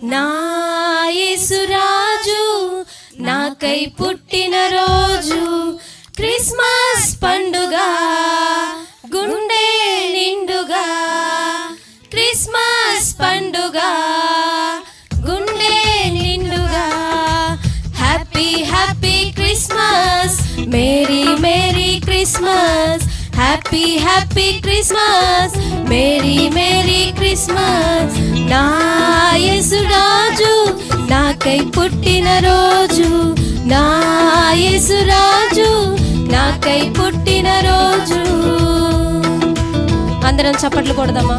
నా యేసురాజు నాకై పుట్టిన రోజు, క్రిస్మస్ పండుగ గుండె నిండుగా, క్రిస్మస్ పండుగ గుండె నిండుగా. Happy happy Christmas, merry merry Christmas, happy happy Christmas, merry merry Christmas. నా యేసురాజు నాకై పుట్టిన రోజు, నా యేసురాజు నాకై పుట్టిన రోజు. అందరం చప్పట్లు కొడదామా?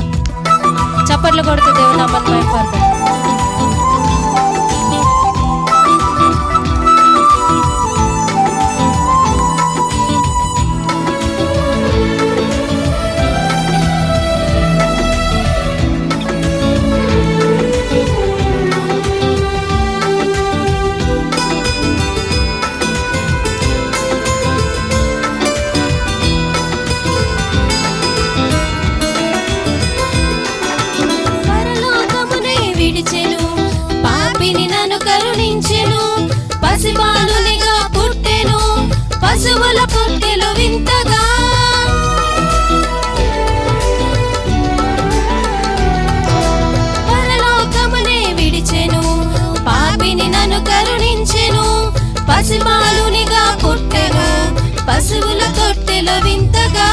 చప్పట్లు కొడితే దేవుని నామాన్ని మహిమపరచుదాం. పాపిని నన్ను కరుణించెను, పసిబాలునిగా పుట్టెను, పశువుల పుట్టెలు వింతగా. పరలోకమునే విడిచెను, పాపిని నన్ను కరుణించెను, పసిబాలునిగా పుట్టెను, పశువుల తొట్టెలు వింతగా.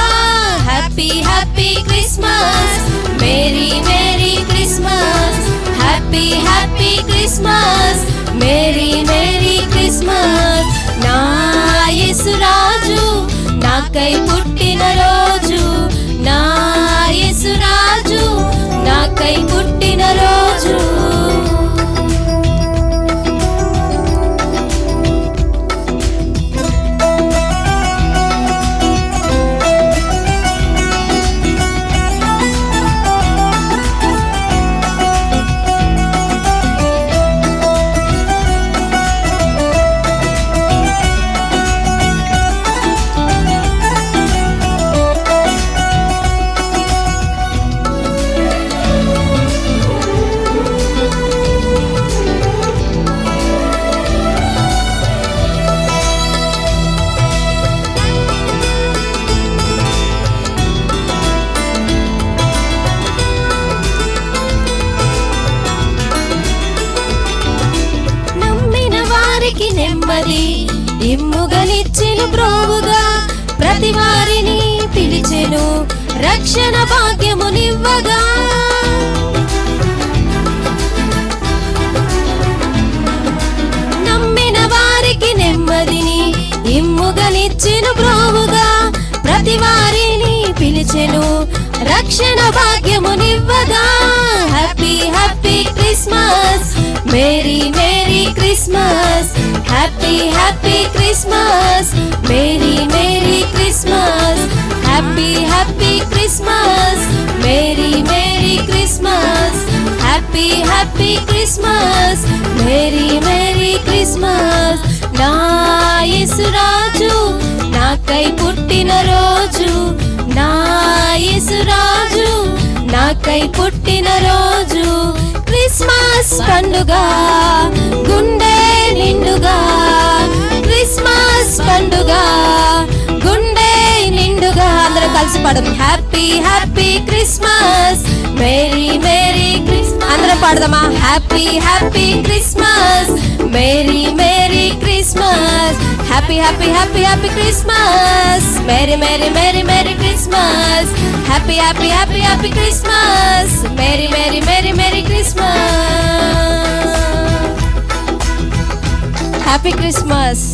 Happy happy Christmas, merry merry Christmas, happy happy Christmas, merry merry Christmas. నా యేసురాజు నాకై పుట్టిన రోజు, నా యేసురాజు నాకై పుట్టిన రోజు. నెమ్మది ఇమ్ముగనిచ్చెను ప్రోవుగా, ప్రతి వారిని పిలిచెను, రక్షణ భాగ్యమునివ్వగా. నమ్మిన వారికి నెమ్మదిని ఇమ్ముగనిచ్చెను ప్రోవుగా, ప్రతి వారిని పిలిచెను, రక్షణ భాగ్యమునివ్వగా. Happy happy Christmas, merry merry Christmas, happy happy Christmas, merry merry Christmas, happy happy Christmas, merry merry Christmas, happy happy Christmas, merry merry Christmas. నా యేసురాజు నాకై పుట్టిన రోజు, నా యేసురాజు నాకై పుట్టిన రోజు, క్రిస్మస్ పండుగ గుండె నిండుగా, క్రిస్మస్ పండుగ గుండె నిండుగా. అందరం కలిసి పాడదాం. Happy happy Christmas, merry merry Christmas. అందరం పాడదామా? Happy happy Christmas, merry merry Christmas, happy happy happy happy Christmas, merry merry merry merry Christmas, happy happy happy happy Christmas, merry merry merry merry Christmas. Happy Christmas.